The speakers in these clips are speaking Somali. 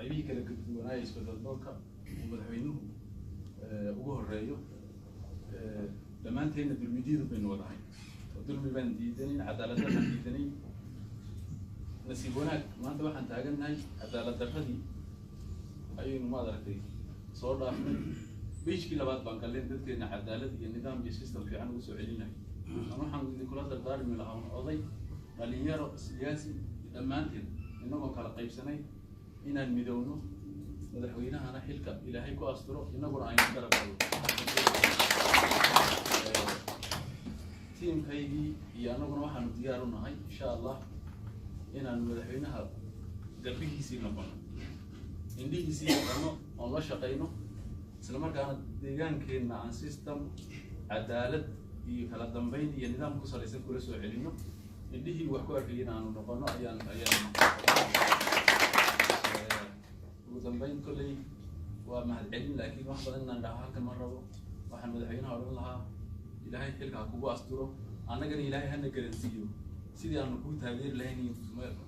qaybihii kala duwanaa isbedel doonka madaxweynuhu ugu horeeyo dhammaanteedna dulmidiidu baynu wadahay dulmi baan diidanayn cadaalad baan diidanayn nasiib wanaag maanta waxaan taagannahay cadaalad darradii ayaynu maad aragtay soo dhaafnay beeshkii labaad baan galleen dadkeena cadaalad iyo nidaam iyo system fiican ugu soo celinahay waxaan idinkula dardaarmi lahaa oday dhalinyaro siyaasi dhammaanteen inagoo kala qaybsanay inaan midowno madaxweynahana xilka ilaahay ku asturo inaguna aynu garab galno tiimkaygii iyo anaguna waxaanu diyaar u nahay insha allah inaan madaxweynaha garbihiisii noqono indhihiisii noqono oon la shaqayno isla markaana deegaankeenna aan system cadaalad iyo kala dambeyn iyo nidaam ku salaysan kula soo celino indhihii wax ku arkayeen aanu noqono ayaan ugu dambeyn kolley waa mahadcelin laakiin wax badan inaan dhaho halkan ma rabo waxaan madaxweynaha odhan lahaa ilaahay xilka ha kugu asturo annagana ilaahay hana garansiiyo sidii aanu kuu taageeri lahayn iyo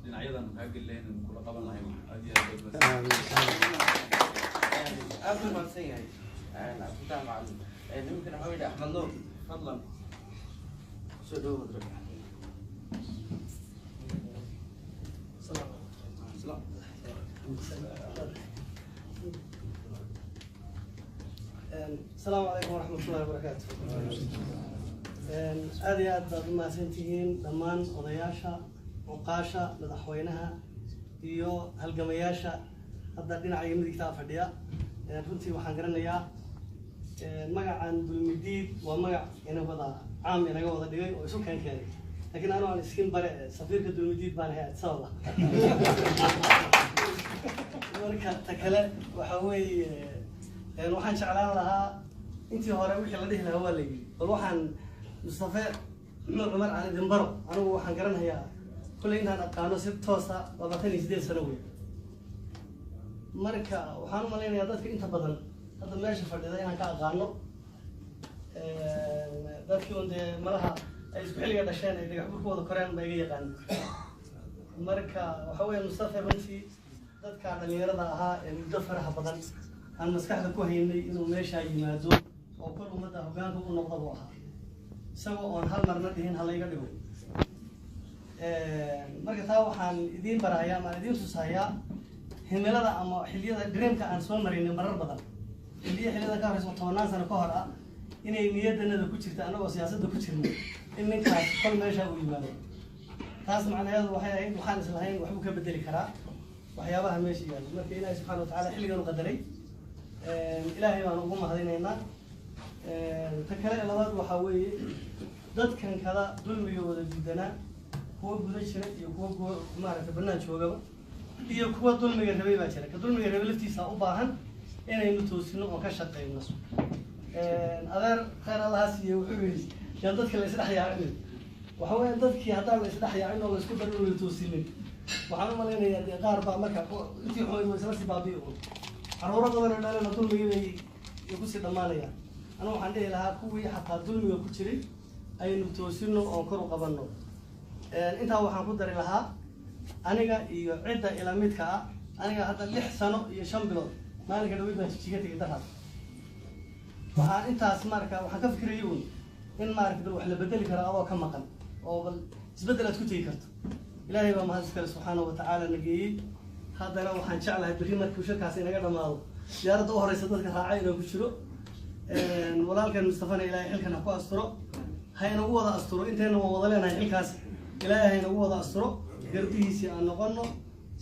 dhinacyadaanu kaa geli lahayn aanu kula qaban lahayn aad iyo aad u mahadsan yahay abdullah macalin nimankan waxaa weeye axmed nuur fadlan soo dhawo madrag السلام عليكم ورحمة الله وبركاته. هذه أدب ما سنتين دمان وضياشة وقاشة لدحوينها iyo halgamayaasha hadda dhinaca yimid kitaab fadhiya runtii waxaan garanayaa magacan dulmidiid waa magac inagada caam inaga wada dhigay oo isu keenay laakiin anu aan iskin bare safiirka dulmidiid baan ahay sababa marka takale waxa weeye waxaan jeclaan lahaa intii hore wixii la dhihi lahaa waa la yiri bal waxaan Mustafa Umar aan idin baro anigu waxaan garanayaa kulay inaan aqaano si toos ah 28 sano weey marka waxaan u maleynayaa dadka inta badan hadda meesha fadhida inaan ka aqaano dadkii oo malaha ay isku xilliga dhasheen ay dhagax burkooda koreen bay iga yaqaan marka waxa weeye Mustafa runtii dadka dhalinyarada ahaa ee muddo faraha badan aan maskaxda ku haynay inuu meesha yimaado oo kor umada hoggaanka u noqdo buu ahaa isagoo oon hal marna dhihin hal iga dhigo marka taa waxaan idiin barayaa ama idiin tusayaa himilada ama xilliyada dreamka aan soo marinay marar badan xilliyada ka horeysa 10 sano ka hor ah inay niyadana ku jirto anagoo siyaasadda ku jirnay in ninkaas kol meesha uu yimaado taas macnaheedu waxay ahayd waxaan islahayn wax uu ka bedeli karaa waxyaabaha meesha yaalo marka ilaahay subxaanahu wa ta'aala xilligan u qadaray ilaahay baan ugu mahadinaynaa ta kale labaad waxa weeye dadkan kala dulmigooda diidana kuwa guda jira iyo kuwa maaragtay banaan joogaba iyo kuwa dulmiga rabay baa jira ka dulmiga rabay laftiisa u baahan inaynu toosino oo ka shaqeyno adeer khayr Allah siiyo wuxuu yiri yaa dadka la isdhex yaacin waxa weeye dadkii haddaan la isdhex yaacin oo la isku daro la toosinin waxaan u maleynayaa qaar baa marka intii xooy way isla sibaabiyo caruuro badan oo dhalana dulmiga ay ku sii dhamaanayaan أنا وحنا لها كوي حتى ظلم وكشري أي نتوسينه أو كرو قبلنا أنت هو حنقدر لها أنا جا يعدة إلى ميتك أنا جا هذا اللي حسنه يشمله ما أنا كده ويبغى تشيكتي كده هذا وأنت أسمعك وحكفكر يوم إن ما أعرف بروح لبدل كرا أو كم مكان أو بل تبدلت كتير كرت إلهي ما هذكر سبحانه وتعالى نجي هذا لو حنشعله بريمة كوشك عسينا كده ماله يا رد أهري صدقك راعينا كشرو walaalkan Mustafa ilaahay xilkana ku asturo hayna ugu wada asturo inteena wada leenahay xilkaas ilaahay hayna ugu wada asturo garbihiisa aan noqono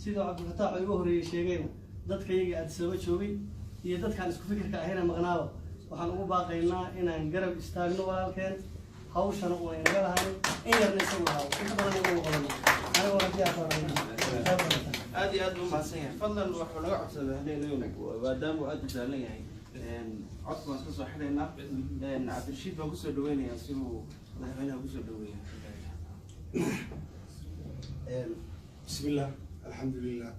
sida Cabdul Fataax ay ugu horeeyay sheegayna dadka iyaga aad soo joogay iyo dadkan isku fikirka ahayna maqnaaba waxaan ugu baaqaynaa inaan garab istaagno walaalkeen hawshana oo inaga lahayn in yarna isagu hawo inta badan ugu qoran aniga waan diyaar aad iyo aad u mahadsan yahay fadlan wuxuu naga codsaday inuu maadaama aad u daalan yahay عطوا نصوص حلينا عبد الشيد بقصة دويني يصيروا هنا بقصة دويني بسم الله الحمد لله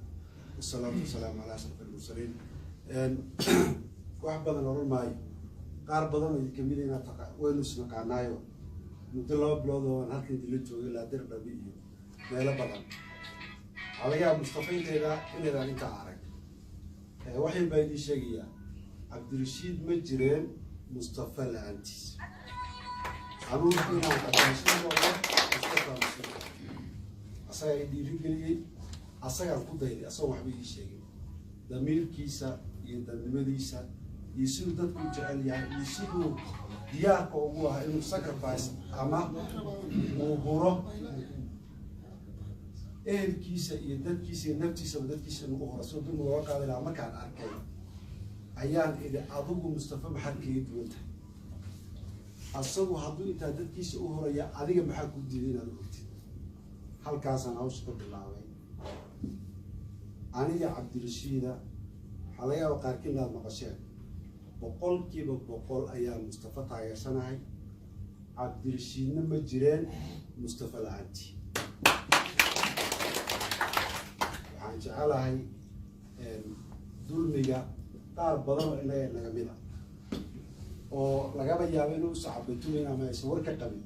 والصلاة والسلام على أشرف المرسلين واحد بدن ورا ماي قارب بدن يكملين تقع وين اسمه كعنايو مدلوا بلوده هالكين دلتو إلى درب بيجي ما يلا بدن على جال مصطفى إذا إن إذا أنت عارف waxay baa idin sheegayaa cabdirashiid ma jireen mustafa la-aantiis anugu inaan cabdirashiid noqdo mustafa masiibo asagaa i dhiirigeliyey asagaan ku dayday asagoo waxba ii sheegay damiirkiisa iyo dadnimadiisa iyo siduu dadku u jecel yahay iyo siduu diyaarka ugu ahaa inuu sacrifice ama uu huro ehelkiisa iyo dadkiisa iyo naftiisaba dadkiisa inuu huro soo dulmi looga qaadi lahaa markaan arkay ayaan idhi adigu mustafa maxaad kaga duwan tahay asagu hadduu intaa dadkiisa u horaya adiga maxaa ku diiday inaad ogtid halkaasaan hawsha ka bilaabay aniga cabdirashiida waxaa laga yaaba qaarkiin inaad maqasheen 100% ayaa mustafa taageersanahay cabdirashiidna ma jireen mustafa la-aantii waxaan jecelahay dulmiga qaar badan oo inaga naga mid ah oo lagaba yaabo inuu saxabatumayn ama aysan war ka qabin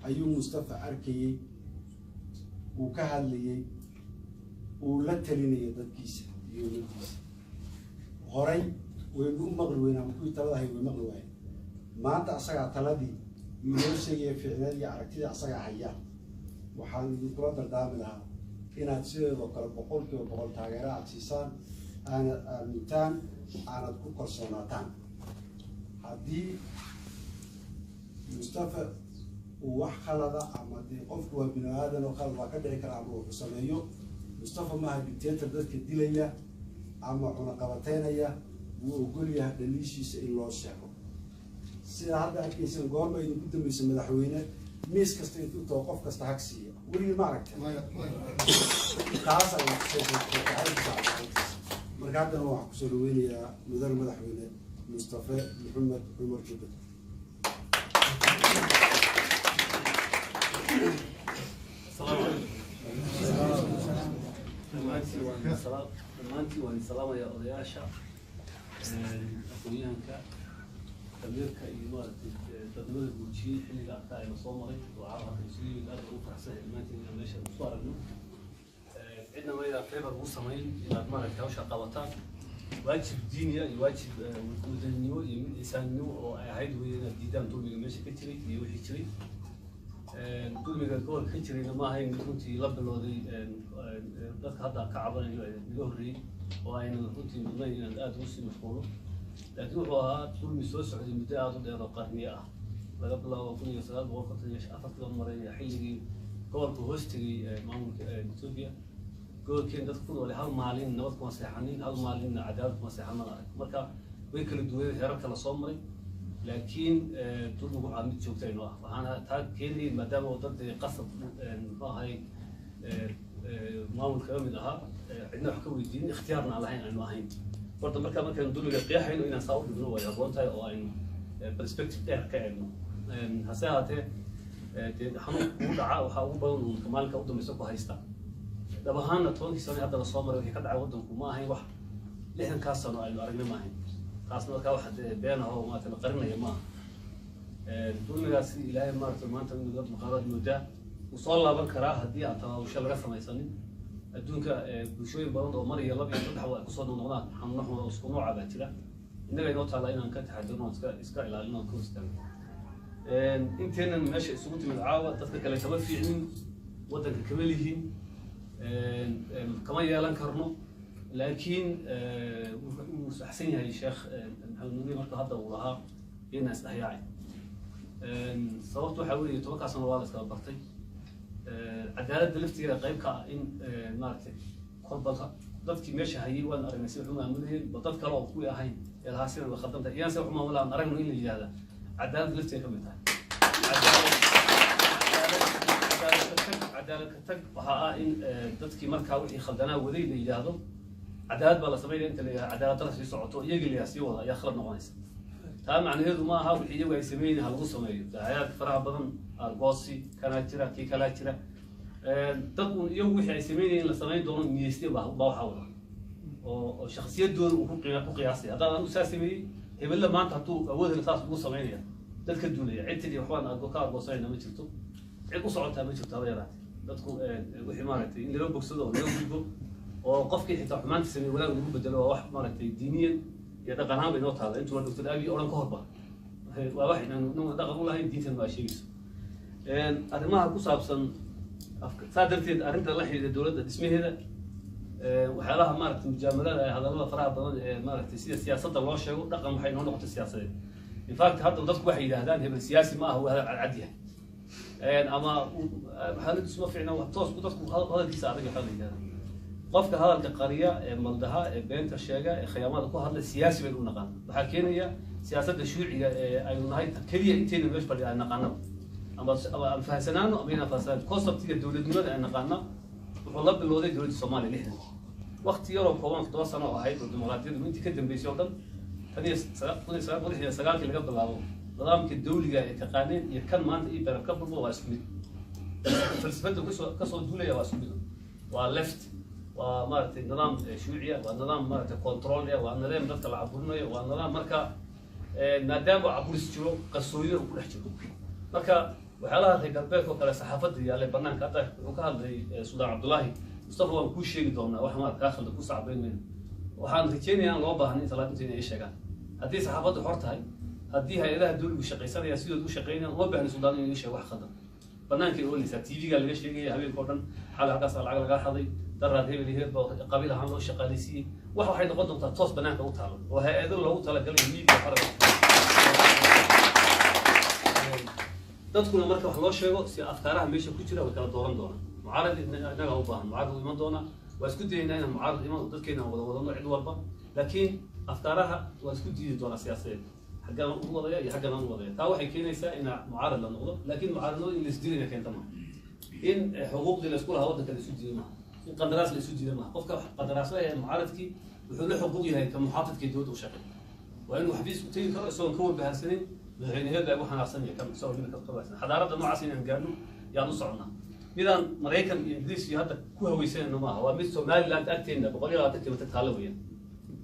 ayuu mustafa arkayey uu ka hadlayey uu la talinayay dadkiisa iyo naftiisa horay waynu u maqli weyn ama kuwii talada hay way maqli waayen maanta asagaa taladii inoo sheegaya ficnad iyo aragtida asagaa haya waxaan idinkula dardaami lahaa inaad sideedoo kale 100% taageero aad siisaan aanad aamintaan aanad ku kalsoonaataan haddii mustafa uu wax khalada ama dee qofku waa bini aadan oo khalad waa ka dhici kara ama wuxuu sameeyo mustafa maaha dictator dadka dilaya ama cunaqabateynaya wuu ogol yahay dhaliishiisa in loo sheego sida hadda arkaysan goorma idinku dambaysa madaxweyne miis kasta intuu too qof kasta hag siiya weligii ma aragtay taas ayaan marka haddana waxaan kusoo dhaweynayaa mudane madaxweyne mustafa maxamed cumar jubbaland dhammaantii waan salaamayaa odayaasha aqoonyahanka damiirka iyo maaragtay dadnimada guujiyey xilliga arkaa ayna soo maray oo carabka isugu yimid aad ugu faraxsan dhammaantiin inaan meesha isku aragno cidna ma idaan favor ugu samayn inaad maaragtay hawsha qabataan waajib diiniya iyo waajib wadaninimo iyo mid insaannimo oo ay ahayd weye inaad diidaan dulmiga meesha ka jiray iyo wixii jiray dulmiga gobolka ka jirayna ma ahayn mid runtii la bilowday dadka hadda ka cabanayo naga horreeyey oo aynan runtii mudnayn inaan aada ugu sii mashquulo laakiin wuxuu ahaa dulmi soo socday muddo aada u dheer oo qarniye ah laga bilaabo 1954 maray xilligii gobolka hoos tegay maamulka Ethiopia gobolkeen dadku ku nool hal maalin nabad kuma seexanin hal maalin cadaalad kuma seexanin arag marka way kala duwan heerar kala soo maray laakiin dulmigu waxaa mid joogta inoo ah waxaana taa keenayay maadaama oo dad qasab muxuu ahay maamulka ka mid ahaa cidna wax ka weydiin ikhtiyaarna aan lahayn aynu ahayn horta markaan dulmiga qiyaxayno inaan saa u dhigno way habboon tahay oo aynu perspective dheer ka eegno hase ahaatee dee xanuun ugu dhaca waxaa ugu badan uu maalinka u dambaysa ku haysta dhab ahaanna 10 sano hadda la soo maray wixii ka dhacay waddanku ma ahayn wax 60 sano aynu aragnay ma ahayn taasna markaa waxa been ah oo maanta la qarinaya maaha dulmigaasi ilaahay maanta inuu dad muqaarad moodaa uu soo laaban karaa haddii aan tabaabusho laga samaysanin adduunka bulshooyin badan oo mar iyo laba iyo saddex ay kusoo noqdaan xanuunaha oo isku nooca baa jira innaga inoo taala inaan ka taxadirno iska ilaalino ka hortaagno inteenan meesha isugu timid caawa dadka kale kama fiicnin waddanka kama lihiin kama yeelan karno laakiin wuu saxsan yahay sheekh maxamed nuuri marka hadda uu lahaa inaan isdhexyaacay sababtu waxaa weeye 10 sano waa la iskala bartay cadaaladda laftigeeda qayb ka ah in maaragtay kolbalka dadkii meesha hayay waan aragnay si waxu maamulayeen ba dad kale oo kuwii ahayn ee lahaa sina way khaldanta iyaan se waxu maamulaan aragno in la yidhaahda cadaaladda laftigeeda ka mid tahay cadaaladka tag waxaa ah in dadkii markaa wixii khaldanaa waday la yidhaahdo cadaalad baa la sameynaya inta la yidhahdo cadaalad dara sii socoto iyagii la sii wada ayaa khalad noqonaysa taa macnaheedu ma aha wixii iyagu ay sameeyeen ha lagu sameeyo dacayaad faraha badan argoosi kanaa jira kii kalaa jira dad uun iyagu wixii ay sameynayeen in la samayn doono niyeystay baa waxaa wada oo shakhsiyadooda uu ku qiyaasay haddaan anigu saa sameeyey hebella maanta hadduu awoodana saas ugu samaynaya dad ka duulaya cid tidhi waxbaan ka argoosanayna ma jirto cid u socotaa ma jirto haba yaraatee dadku wixii maaragtay in laga bogsado oo laga gudbo وقفك حتى حمانت سمي ولا نقول بدلوا واحد مرة دينيا يدقن هم بينوت هذا أنتوا الدكتور أبي أوران كهرباء واحد إنه دقن والله دين ما شيء هذا ما هو صابصن صادرتي أرنت الله حي الدولة اسمه هذا وحالها مارت مجاملات هذا الله فراغ مارت سياسة الله شيء رقم حين نقطة السياسية. إن فاكت هذا ضد واحد هذا هي بالسياسي ما هو عادية. أما حالة اسمه فينا وطوس بتوصل هذا كيس عادي حالي هذا. قفك هذا القرية ملدها بين الشجع خيامات كو هذا السياسي بالنقان. وحكينا هي سياسة الشيوعية أي نهاية كلية إنتين مش بدي النقانة. أما فهسنانو أبينا فهسان كوسب تيجي الدولة دولة النقانة. والله بالوضع دولة الصومال اللي هنا. وقت يوم كمان في توصلنا وهاي الديمقراطية من تقدم بيسيوطن هذه سجال اللي قبل العالم نظامك الدولي كقانون يكن ما أنت إيه بركب بقى واسمه فلسفته كسر الدولة يا واسمه واللفت ومارت النظام شيوعية والنظام مارت كنترولية والنظام ضد العبورنية والنظام مركا نادم وعبور السجون قصوية وكل حاجة مركا وحالها في قلبك وكلا صحافة اللي برنامج هذا وكان سودان عبد الله مصطفى وكل شيء دونا وحنا كاخذ كل صعبين منه وحان رجيني أنا لو باهني ثلاثة إيش شجع هذه صحافة حرت هاي هذه هي لها دول وشقي صار يسير دول شقينا ما باهني سودان إيش واحد خدم برنامج يقول لي تي في قال ليش يجي هبي الكورن حالها كسر العقل قال حظي ترى هذه اللي هي قبيلة عملوا شقاليسي واحد يقدم تص برنامج وطالع وهي هذول لو طالع قال لي حرب تدخل مركب الله شيء أفكارها مش كتيرة وكلا دوران دوران معارض إننا هو باهن معارض إيمان دونا واسكت إننا معارض إيمان ضد كنا وضعنا عد وربا لكن أفكارها واسكت دونا سياسية حقنا وضعية حقنا وضعية تاو حكينا يسا إن معارض للنقطة لكن معارض اللي سدينا كان تمام إن حقوق للأسكول هودك اللي سدينا ما إن قدراس اللي سدينا ما قفك قدراسه هي معارض كي وحول حقوقي هي كمحافظ كي دود وشكل وإنه حبيس تيجي كرا سواء كون بهالسنين يعني هذا أبو حنا عصني كم سوى لنا كم حضارة النوع عصني قالوا يا نص عنا إذا مريكان إنجليزي هذا كويسين إنه ما هو مثل مال لا تأكلنا بقولي لا تأكل متتحلوين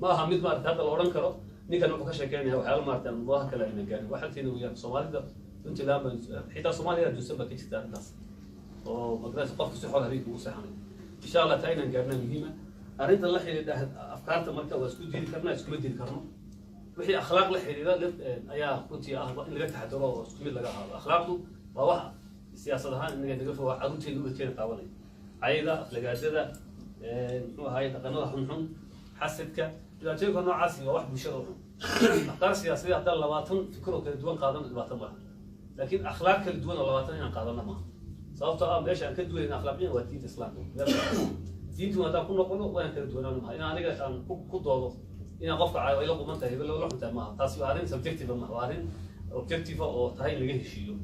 ما هم مثل ما هذا الأوران كرو نيجا نبغى شيء كان هو حال ما تن الله كلا إنه كان واحد فينا ويا الصومال ده أنت لا حتى الصومال ده جزء بكيش تاع الناس ومقدس قف سحور هذيك وسحنا إن شاء الله تعينا نقرنا مهمة أريد الله حيل أفكار تمركز واسكت دين كرنا اسكت دين كرنا وحي أخلاق لحيل ذا أيا كنت اللي قلت حتى لو اسكت لقى أخلاقه وواحد السياسة هان إنك تقول فوا عروتي اللي بتكلم تعاوني عيدا لقاعدة هاي تقنوا حنحن حسدك إذا تقول نوع عاصي واحد بشرهم أفكار سياسية حتى اللواتن فكروا كدوان قادم اللواتن ما لكن أخلاق الدول اللواتن يعني قادمنا ما صوتها ليش أنا كدوان إن أخلاقيا ودين الإسلام دين ما تكون نقوله وين كدوان ما إن أنا قلت أن كدوه إن غفق على إلى قمة تهيب لو رحت ما تصير هذين سبجكتيف ما وهذين أوبجكتيف أو تهيب اللي جه شيء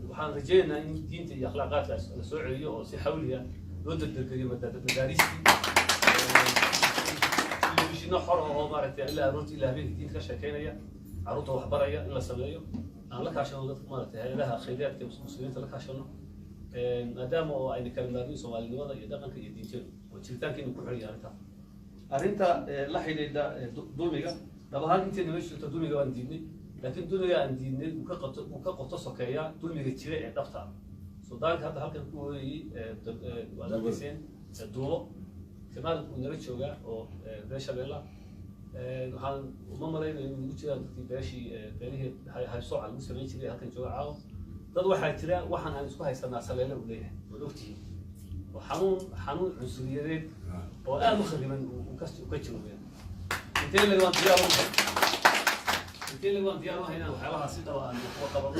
وحنا رجينا إن دينتي أخلاقات السعودية أو سحولية ضد الكلمة المدارس اللي مش نحر أو مارت إلا روت إلا بين دين كشكينا يا عروضه وحبرية إلا سبليه أنا لك عشان ضد مارت هاي لها خيرات كمسلمين لك عشانه ما دام أو أي كلمة سوالي الوضع يدقن كيدينتين وتشتاكي نكون عليها أرنتا لحيل دا دوميجا طبعا أنت نمشي تدوميجا ونديني لكن دنيا عندي وكقطة سكية دنيا كتير دفتر سودان هذا هالكن كوي ولا بيسين الدو كمان ونريد شوجا أو ريشة بيلا وحن وما مرينا نقول باشي بينه هاي صوع المسلمين كذي هالكن شوجا عاو ضد واحد كذا واحد هنسكو هاي سنة سلالة وليه ولوكتي وحنون عنصريين وأنا مخدما وكتشوا يعني أنت اللي وانت اللي وان ديارنا هنا وحالها سيدة وقبض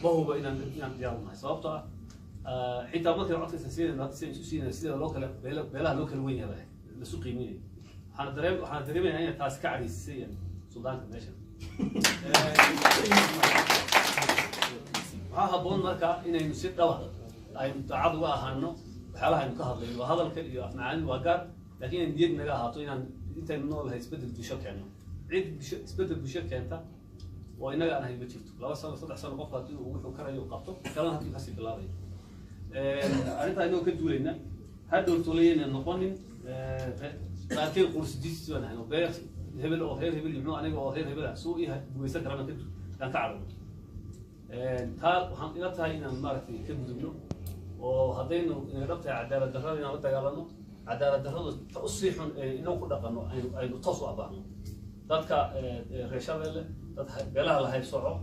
ما هو بين ديارنا صوبتها حتى ما كان عطي تسير ما تسير سيدة لوكال بلا لوكال وين هذا السوق يمين حنضرب يعني تاس كعري سيا سودان كمشة هابون مركا إنه يصير دواء أي تعاضوا هانو حالها ينكهر لي وهذا الكل يفنعن وقار لكن ندير نجاها طينا أنت منو اللي هيسبدل بشكل يعني عيد يسبدل بشكل أنت وإننا أنا هي بتشوف لو صار أحسن قفة وقفوا كريه وقفته كلام هذي بس بالله أنت إنه كدوا لنا هذا الطولين النقطين لكن قرص جيس أنا إنه بير هبل أو غير هبل يبنوا أنا أو غير هبل سوء بيسكر أنا كده كان تعرض ثال وحنطينا هنا مرتي كده منه وهذين إن ربط عدالة الدخل إن ربط قالنا cadaalad darradu ta u sii xun inuu ku dhaqanno aynu toos u abaahno dadka reer Shabeelle dad beelaha la haybsooco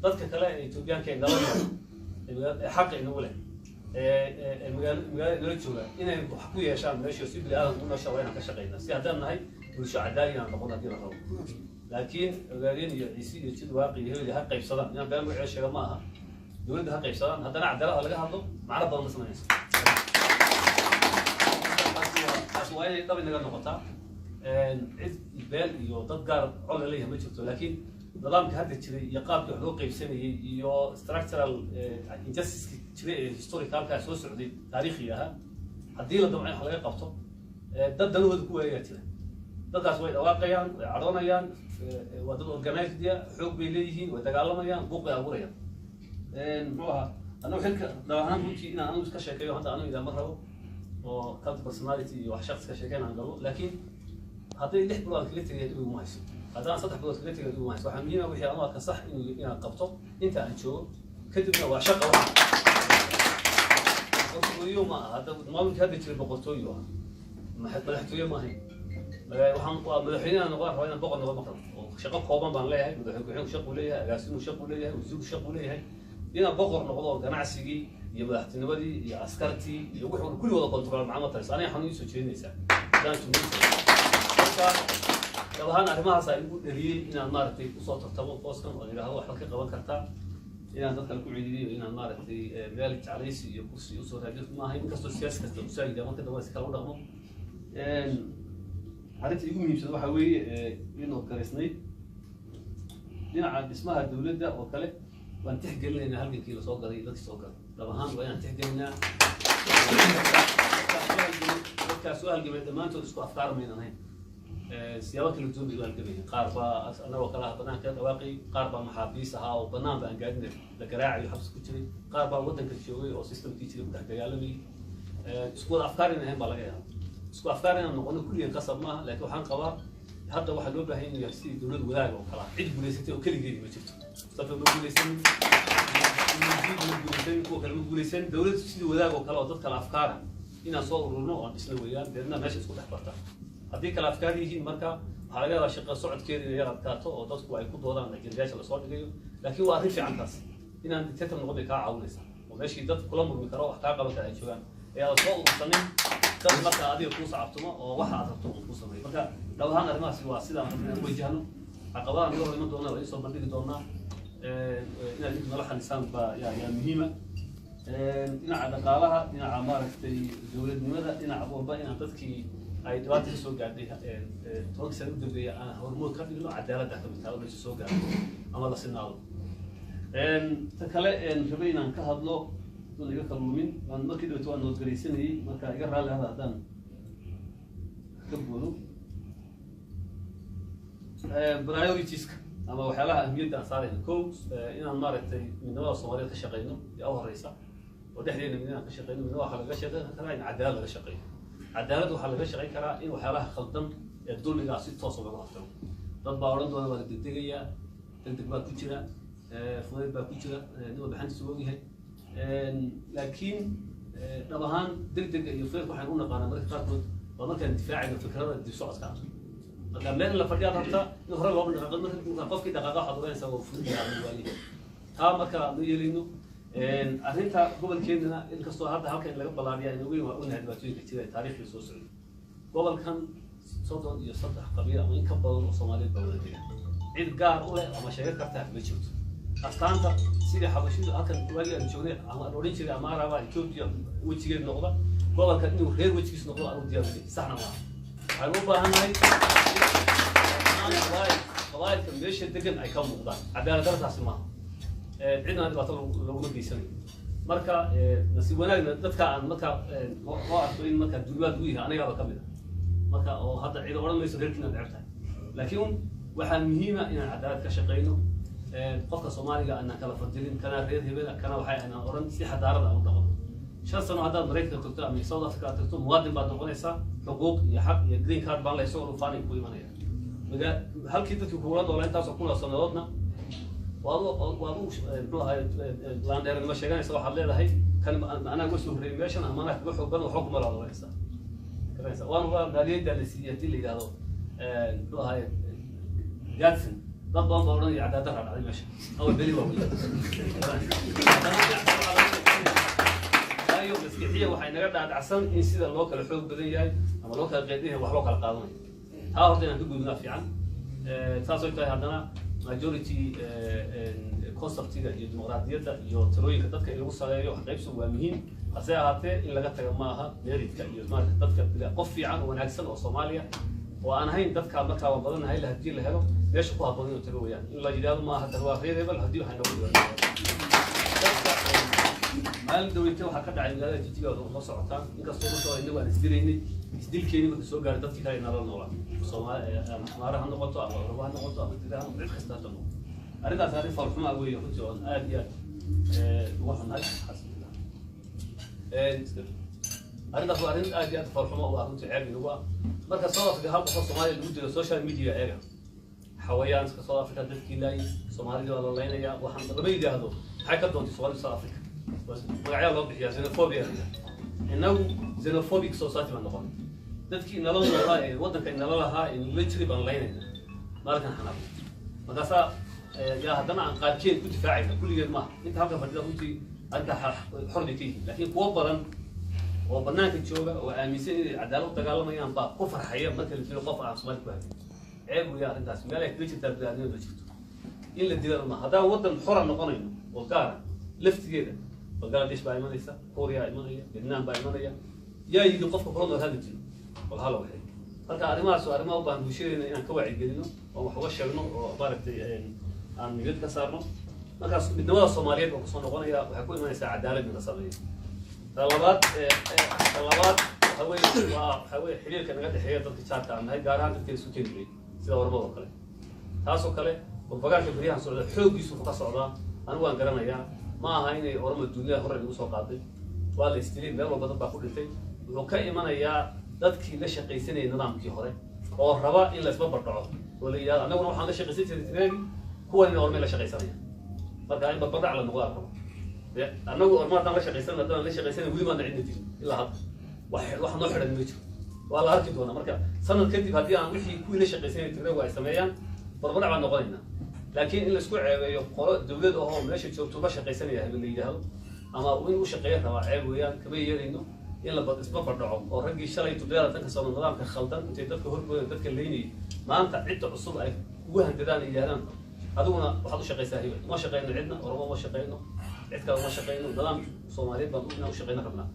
dadka kale ee Itoobiyaanka ee nabadda xaq inuu leh magaalada jooga inay wax ku yeeshaan meesha si bilaadan u nolosha wayna ka shaqeynaa si haddaan nahay bulsho cadaalad aan noqon hadii la rabo laakiin ogaadeen iyo ciisi iyo jid waaqi iyo ha qaybsadaan inaan been wixii sheega ma aha dawladda ha qaybsadaan haddana cadaalad laga hadlo macna badan ma sameynayso aswaayay dab inaga noqotaa cid beel iyo dad gaar col leeyahay ma jirto laakiin nidaamka hadda jiray iyo qaabkii wax loo qaybsanayay iyo structural injustice jiray ee historicalka soo socday taariikhi ah haddii la damcay wax laga qabto dad danahooda ku waayaya jira dadkaas way dhawaaqayaan way cadhoonayaan waa dad organized xoog bay leeyihiin way dagaalamayaan buuq bay abuurayaan muxuu ahaa annagu xilka dhawaanaan runtii inaan anigu iska sheekeeyo hadda anigu idaama rabo oo cult personality iyo wax shakhsi ka sheekeyn aan galo laakiin hadday 6 bilood kaga tegay inuu ma hayso haddaan 3 bilood kaga tegay inuu ma hayso waxaa muhiim ah wixii ama ka sax inaan qabto inta aan joogo kadibna waa shaqo boqortooyo ma aha hadda maamulka hadda jiray boqortooyo ah madaxtooyo ma ahayn waxaan waa madaxweynaha noqon rabaa inaan boqor noqon maqan oo shaqo kooban baan leeyahay madaxweynuhu shaqo leeyahay agaasimuhu shaqo leeyahay wasiirku shaqo leeyahay inaan boqor noqdo oo ganacsigii iyo madaxtinimadii iyo askartii iyo wuxuu kulli wada kontrol macna taas aniga xanuun soo jeedinaysa daan tumaysa gabahan arrimahaas ay ugu dhaliyay inaan maaragtay u soo tartamo qooskan oo yiraahdo wax ka qaban kartaa inaan dadka ku ciidiyo inaan maaragtay meel jacaysi iyo kursi u soo raadin ma ahayn inkastoo siyaasi kasta u saayida marka dawlad si kala u dhaqmo arrinta ugu muhiimsan waxa weeye inuu karisnay dhinaca dhismaha dawladda oo kale waan tixgelinaynaa halkii la soo galay dadka soo galay dhabahaan waa inaan tixgelinaa dadkaas oo halgamay dhammaantood isku afkaar maynan ahayn siyaabo kala duwan bay u halgamayeen qaar baa anagoo kala ah banaanka dhawaaqay qaar baa maxaabiis ahaa oo bannaan baan gaadinay la garaacayo xabsi ku jiray qaar baa waddanka joogay oo systemkii jiray ku dhex dagaalamayay isku wada afkaar inay ahayn baa laga yaabaa isku afkaar inaan noqono kulliyan qasab maaha laakiin waxaan qabaa hadda waxaa loo baahan yahay sidii dawlad wadaag oo kala cid guulaysatay oo keligeed ma jirto mustafa ma guulaysan kuwa kale ma guulaysan dawlad sidii wadaag oo kale oo dad kala afkaara inaan soo ururno oo dhisna weeyaan deedna meesha isku dhex barta haddii kala afkaar yihiin marka waxaa laga yaabaa shaqo socodkeeda inay yar adkaato oo dadku ay ku doodaan ajendayaasha lasoo dhigayo laakiin waa arrin fiican taas inaan dictator noqon bay kaa caawinaysaa oo meeshii dad kula murmi karo wax kaa qaban kara ay joogaan ayaa soo urursanin dad marka adiga kuu sacabtumo oo waxa aad rabto kuu sameeyo marka dhawahaan arrimahaasi waa sidaan inaan wajahno caqabadaha naga hor iman doonaa waa isoo bandhigi doonaa inaad idinku nala xalisaan baa yaa muhiima dhinaca dhaqaalaha dhinaca maaragtay dowladnimada dhinaca walba inaan dadkii ay dhibaata ka soo gaadhay 10 sano u dambeeya aan hormood ka dhigno cadaaladda ka mid tahay oo meesha soo gaadhay ama la sinaado ta kale rabay inaan ka hadlo dad iga kalluumin waan markii dhawaato waan noodgaraysanayay marka iga raalli ahda haddaan ka boodo prioritiska ama waxyaalaha ahmiyadda aan saarayno kow inaan maaragtay midnimada Soomaaliyeed ka shaqeyno yaa u horeysa oo dhexdeena midnimada ka shaqeyno midnimada waxa laga shaqeyn karaa in cadaalad laga shaqeeyo cadaalad waxa laga shaqeyn karaa in waxyaalaha khaldan ee dulmiga si toos ah lagu afiro dad baa oran doona waa degdegaya degdeg baa ku jira fudayd baa ku jira niba baxantiisa og yahay laakiin dhab ahaan degdeg iyo fudayd waxaan u naqaanaa marka qaarkood waa markaan difaacayno fikrada dib socodka marka meel la fadhiya rabta in hore loo dhaqaaqo marka qofkii dhaqaaqa waxa doonaysa oo fudayd yahay waaye taa marka aan yeelino arrinta gobolkeena inkastoo hadda halkan laga balaariyaa in ugu waa unahay dhibaatooyinka jira taariikhda soo socday gobolkan soddon iyo saddex qabiil ama in ka badan oo Soomaaliyeed baa wada degan cid gaar u leh ama sheego karta ma jirto astaanta sidii xabashidu halkan waagi aan joognay ama oran jiray ama araba Ethiopia wajigeed noqda gobolkan inuu reer wajigiis noqdo aan u diyaariyay saxna ma waxaan u baahanahay qabaayilka meesha degan ay ka muuqdaan cadaalad dartaasi maaha cidna dhibaato laguma geysanayo marka nasiib wanaagna dadka aan marka oo arko in marka duubaad u yahay anigaba ka mid ah marka oo hadda cid oran mayso reerkiina dhacay laakiin waxaa muhiim ah inaan cadaalad ka shaqeyno qofka Soomaaliga aan kala fadilin kana reer hebel kana waxay aan oran si xadaarada aan u dhaqmo 5 sano hadda Mareykanka tagto ama South Africa tagto muwaadin baad noqonaysaa xuquuq iyo xaq iyo green card baan la soo rufaanay ku imanaya halkii dadku ku wada doolay intaas oo kuna sanadoodna waadu laandeer ma sheeganaysa waxaad leedahay kan macnaha ugu soo horeeyay meeshan ama anaa ugu xoog badan waxa ku malaadaysa وأنا مالية اللي اللي قالوا هاي جاتسون ضد ضد يعني هذا على المشي أول بلي ولا أيوة مسكينية وحين نقدر عسان إن سيد اللوك الحوق بديهاي أما اللوك القديم وحلوك القانوني ها هردنا نقول نافع عن تاسو كده هذانا majority conceptiga iyo dimuqraadiyadda iyo talooyinka dadka in lagu saleeyo qaybsigu waa muhiim hase ahaatee in laga tago maaha meeridka iyo maarka dadka qof fiican oo wanaagsan oo Soomaaliya oo aan ahayn dadka markaa waa badan ahay la hadii la helo meesha ku haboon inuu tago weeyaan in la yiraahdo maaha tarwaaqeed hebel hadii waxa nagu yiraahdo maalin dawladda waxa ka dhacay magaalada Jijjiga oo soo socotaan inkastoo soo inagu aan isdireynay isdilkeeni markii soo gaaray dadkii kale inala noolaa Soomaaliya maaraha noqoto ama Urbaha noqoto ama tidaha mid kasta tano arrintaas arrin farxuma weeyo runtii oo aad iyo aad waxaan xasuustaa arrintaas waa arrin aad iyo aad farxuma oo runtii ceeb inagu ah marka South Africa halka Soomaaliya lagu jiro social media eega xawayaanka South Africa dadkii laay Soomaaliya la leeynaya waxaan laba yiraahdo maxay ka doontay Soomaaliya South Africa magaca loo bixiyaa xenophobia inagu xenophobic society ma noqon dadkii naloo lahaa ee wadanka naloo lahaa in literally baan leeynayna markan xanaaq markaasa yaa haddana aan qaarkeed ku difaacayna kulligeed maaha inta halka fadhida runtii arrinta xorriyadii laakiin kuwa badan oo banaanka jooga oo aaminsan inay cadaalad u dagaalamayaan baa ku farxaya marka la dilo qof aan Soomaali ku hayn ceeb weeye arrintaas meel ay ka jirtaa bini'aadamada jirto in la dilo ma haddaan wadan xor noqonayno oo gaar laftigeeda Bangladesh baa imanaysa Korea imanaya Vietnam baa imanaya yaa yidhi qofka qolada hada jiro wal hal waxay marka arrimahaas waa arrimaha u baahan bulshadeenna inaan ka wacyigelino oo wax uga sheegno oo maaragtay aan niyad ka saarno markaas midnimada Soomaaliyeed oo kusoo noqonaya waxay ku imanaysaa cadaalad in la sameeyo talabaad haween xiriirka naga dhexeeya dadka jaarka ah nahay gaar ahaan dadka isku keenay sida warmada kale taasoo kale propaganda bariyahan socda xoogiisu ka socda anigu waan garanayaa ma aha inay ormo dunyada hore lagu soo qaaday waa la istilay meel walba dad baa ku dhintay wuxuu ka imanayaa dadkii la shaqaysanayay nidaamkii hore oo raba in la isba bardhaco oo la yiraahdo anaguna waxaan la shaqaysan jiray tiraabi kuwan in ormo la shaqaysanaya marka in bardhac la noqdo arko anagu ormo hadaan la shaqaysan hadaan la shaqaysan wili ma nacin jirin ilaa hadda wax noo xiran ma jiro waa la arki doonaa marka sanad kadib haddii aan wixii kuwii la shaqaysanayay tiraabi ay sameeyaan bardhac baan noqonaynaa laakiin in la isku ceebeeyo qolo dawlad oo meesha joogto la shaqaysanaya la yiraahdo ama in uu shaqeeyo raba ceeb weeyaan kama yeelayno in la isba bardhaco oo raggii shalay tudeera tanka soo nidaamka khaldan intay dadka horgooda dadka leeynay maanta cidda cusub ay ugu handadaan ay yiraahdaan aduguna waxaad u shaqaysaa hiba ma shaqeyno cidna ormo ma shaqeyno cid kale ma shaqeyno nidaam Soomaaliyeed baan inaan u shaqeyno rabnaa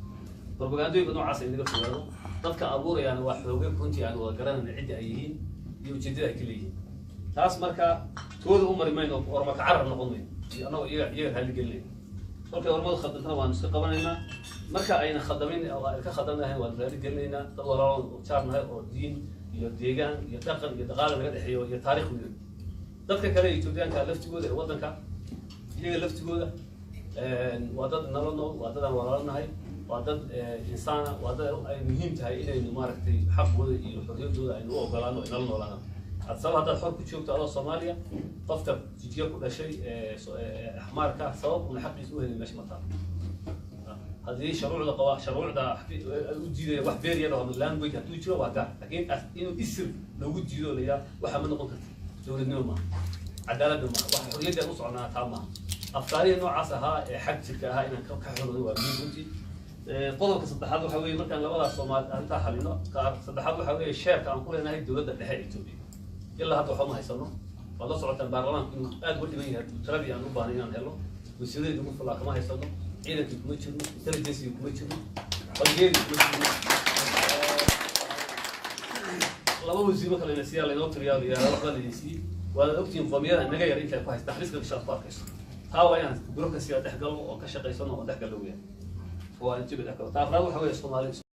propagandooyinka noocaas ay naga fogaado dadka abuurayaan waa xoogay runtii aan wada garanayna cidda ay yihiin iyo ujeedada ay ka leeyihiin taas marka tooda u mari mayno ormo ka carab noqon mayno anoo iyaga hal gelin marka ormada khadantana waan iska qabanaynaa marka ayna khadamin oo ay ka khadanahay waan raali gelinaynaa dad walaalo jaarnahay oo diin iyo deegaan iyo dhaqan iyo dhaqaale laga dhaxeeyo iyo taariikh weyn dadka kale ee Itoobiyaanka laftigooda ee wadanka iyaga laftigooda waa dad nolol waa dad aan walaalnahay waa dad insaan waa dad ay muhiim tahay inaynu maaragtay xaqooda iyo xorriyadooda aynu u ogolaano inala noolaano sabab haddaad xor ku joogto adoo Soomaaliya qofka jijiga ku dhashay axmaarka sabab una xaqiisa u helin meesha ma taalo haddii shuruucda qaba shuruucda u diidaya wax beeriyada oo language hadduu jiro waa gaar laakiin inuu isir loogu diido layaa waxa ma noqon karta dowladnimo ma cadaalad ma wax xorriyadda u soconaa taa ma afkaariga noocaas ahaa ee xaq jirka ahaa inaan ka xoroodo waa muhiim runtii qodobka saddexaad waxa weeye markaan labadaas Soomaali arrinta xalino saddexaad waxa weeye sheerka aan ku leenahay dowladda dhexe ee Itoobiya ilaa hadda waxba ma haysano waa la socotaan baarlamaanku inuu aad uga dhiman yahay taladii aan u baahnay inaan helo wasiiradii ugu fulaa kama haysano ciidankii kuma jirno intelligence kuma jirno bangeedii kuma jirno laba wasiiro kale la siyaa laynoo tiriyaa waxba la siiyey waa ogtiin qowmiyada naga yar inta ku haysta xariiska bishaad ku arkayso taa waa inaan bureaucracy dhex galo oo ka shaqaysano oo dhex galo weeyaan waa intii bidix kale taa waxa weeye Soomaaliya